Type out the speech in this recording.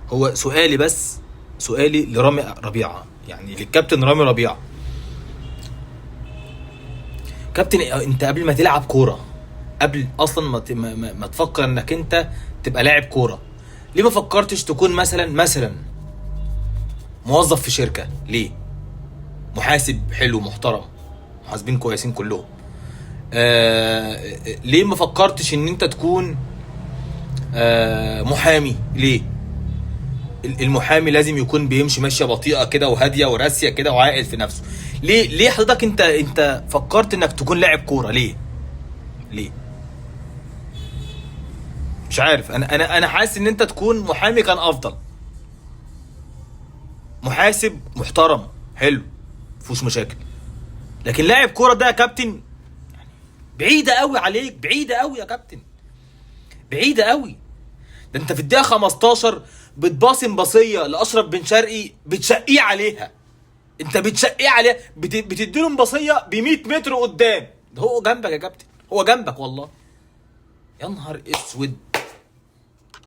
هو سؤالي بس، سؤالي لرامي ربيعه، يعني للكابتن رامي ربيعه. كابتن انت قبل ما تلعب كوره، قبل اصلا ما تفكر انك انت تبقى لاعب كوره، ليه ما فكرتش تكون مثلا موظف في شركه؟ ليه؟ محاسب حلو محترم، محاسبين كويسين كلهم. ليه ما فكرتش ان انت تكون محامي؟ ليه؟ المحامي لازم يكون بيمشي ماشيه بطيئه كده وهاديه وراسيه كده وعاقل في نفسه. ليه حضرتك انت فكرت انك تكون لاعب كوره؟ ليه؟ مش عارف. انا حاسس ان انت تكون محامي كان افضل. محاسب محترم حلو مفيهوش مشاكل، لكن لاعب كوره ده يا كابتن بعيده قوي عليك، بعيده قوي يا كابتن، بعيده قوي. ده انت في الدقيقه 15 بتباصم بصيه لاشرف بن شرقي بتشقيه عليها، انت بتشقيه عليها، بتديله بصيه ب 100 متر قدام، ده هو جنبك يا كابتن، هو جنبك والله. يا نهار اسود.